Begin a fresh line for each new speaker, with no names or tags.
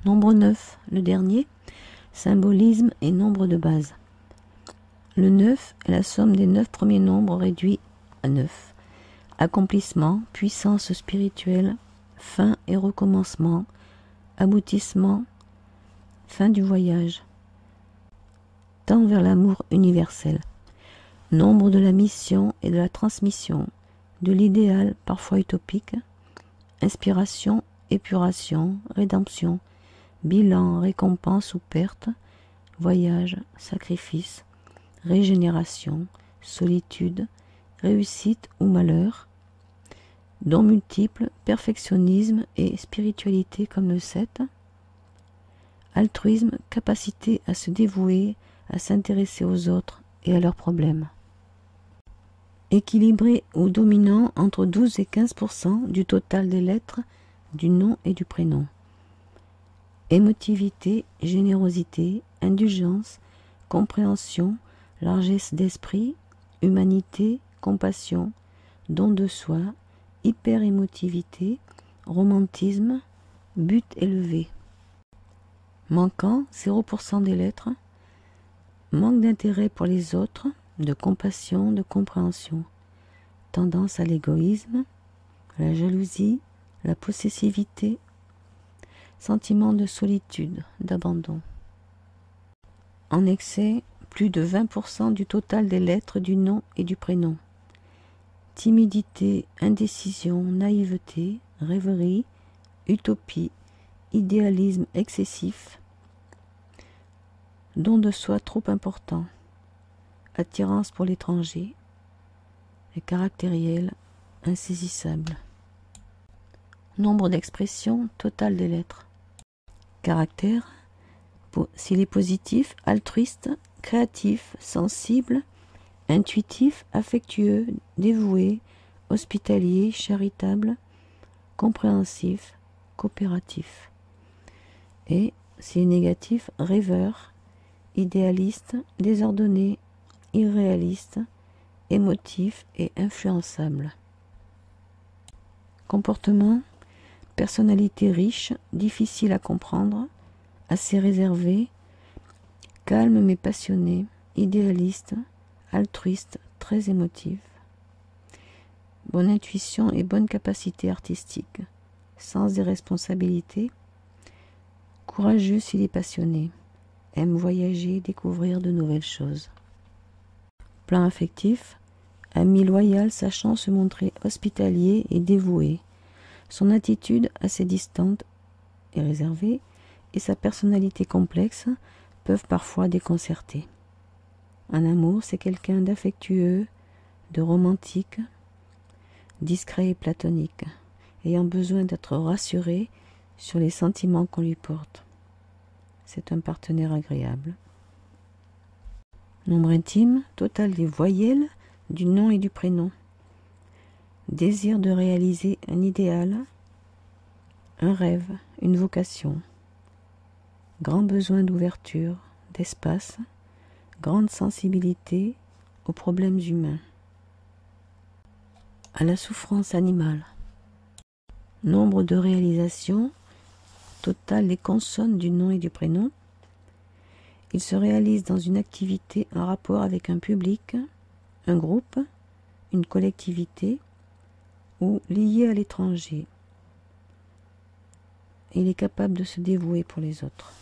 Nombre 9, le dernier, symbolisme et nombre de base. Le 9 est la somme des 9 premiers nombres réduits à 9. Accomplissement, puissance spirituelle, fin et recommencement, aboutissement, fin du voyage. Tend vers l'amour universel. Nombre de la mission et de la transmission, de l'idéal parfois utopique, inspiration, épuration, rédemption, bilan, récompense ou perte, voyage, sacrifice, régénération, solitude, réussite ou malheur, dons multiples, perfectionnisme et spiritualité comme le 7, altruisme, capacité à se dévouer, à s'intéresser aux autres et à leurs problèmes. Équilibré ou dominant entre 12 et 15% du total des lettres, du nom et du prénom. Émotivité, générosité, indulgence, compréhension, largesse d'esprit, humanité, compassion, don de soi, hyper-émotivité, romantisme, but élevé. Manquant 0% des lettres, manque d'intérêt pour les autres, de compassion, de compréhension, tendance à l'égoïsme, à la jalousie, la possessivité, sentiment de solitude, d'abandon. En excès, plus de 20% du total des lettres du nom et du prénom. Timidité, indécision, naïveté, rêverie, utopie, idéalisme excessif, don de soi trop important, attirance pour l'étranger, et caractériel insaisissable. Nombre d'expressions total des lettres. Caractère, s'il est positif, altruiste, créatif, sensible, intuitif, affectueux, dévoué, hospitalier, charitable, compréhensif, coopératif. Et s'il est négatif, rêveur, idéaliste, désordonné, irréaliste, émotif et influençable. Comportement, personnalité riche, difficile à comprendre, assez réservé, calme mais passionné, idéaliste, altruiste, très émotif. Bonne intuition et bonne capacité artistique, sens des responsabilités, courageux s'il est passionné, aime voyager, découvrir de nouvelles choses. Plan affectif, ami loyal sachant se montrer hospitalier et dévoué, son attitude assez distante et réservée et sa personnalité complexe peuvent parfois déconcerter. En amour, c'est quelqu'un d'affectueux, de romantique, discret et platonique, ayant besoin d'être rassuré sur les sentiments qu'on lui porte. C'est un partenaire agréable. Nombre intime, total des voyelles, du nom et du prénom. Désir de réaliser un idéal, un rêve, une vocation. Grand besoin d'ouverture, d'espace, grande sensibilité aux problèmes humains. À la souffrance animale. Nombre de réalisations, total des consonnes du nom et du prénom. Il se réalise dans une activité en rapport avec un public, un groupe, une collectivité ou lié à l'étranger. Il est capable de se dévouer pour les autres.